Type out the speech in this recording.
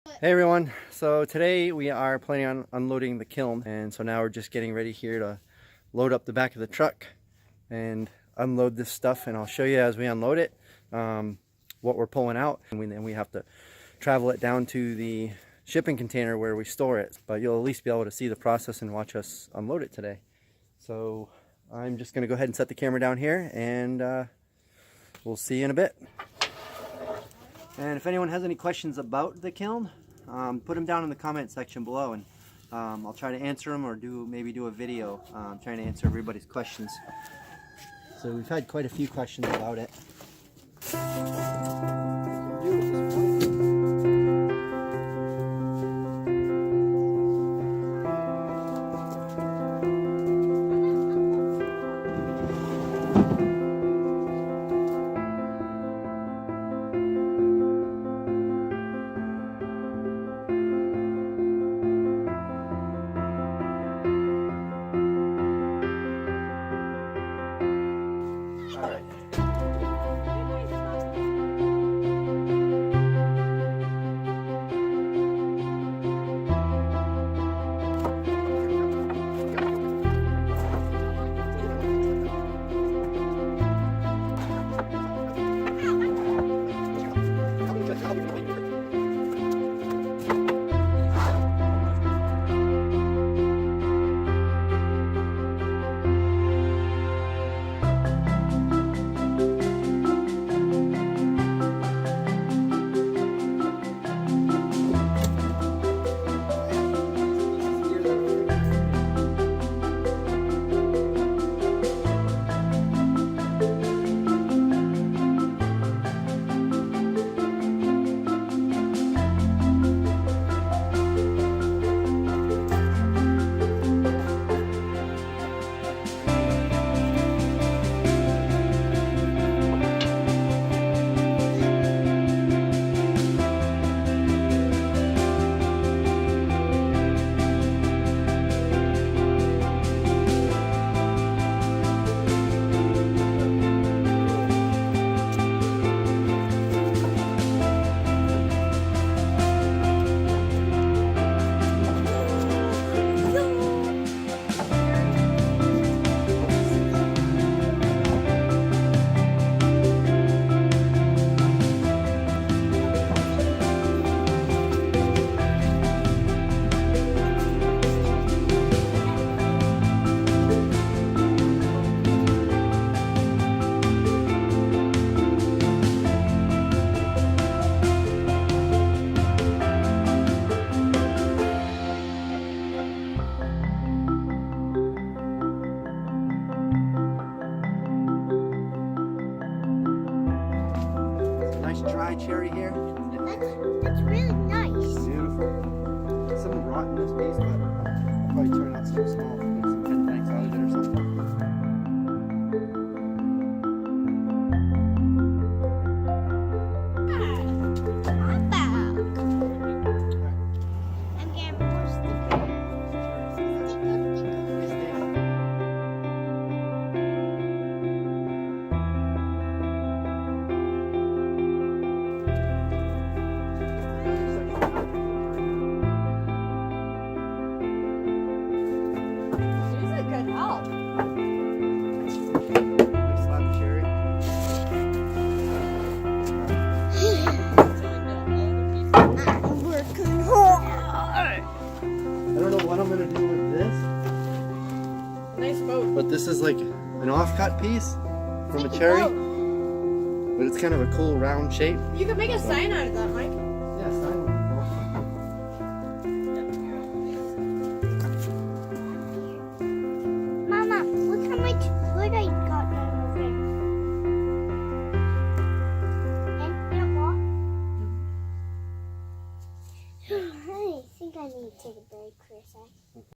Hey everyone, so today we are planning on unloading the kiln, and so now we're just getting ready here to load up the back of the truck and unload this stuff, and I'll show you as we unload it what we're pulling out, and then we have to travel it down to the shipping container where we store it, but you'll at least be able to see the process and watch us unload it today. So I'm just going to go ahead and set the camera down here, and we'll see you in a bit. And if anyone has any questions about the kiln, put them down in the comment section below, and I'll try to answer them, or maybe do a video trying to answer everybody's questions. So we've had quite a few questions about it. Dry cherry here. That's really nice. Beautiful. Some rotten this piece, but I'll probably turn out some small, make some tin tanks out of it or something. I'm back. I'm getting more stickers. Nice slab of cherry. I'm working hard. I don't know what I'm gonna do with this. Nice boat. But this is like an offcut piece from a cherry. But it's kind of a cool round shape. You could make a sign out of that, Mike. Yeah, sign.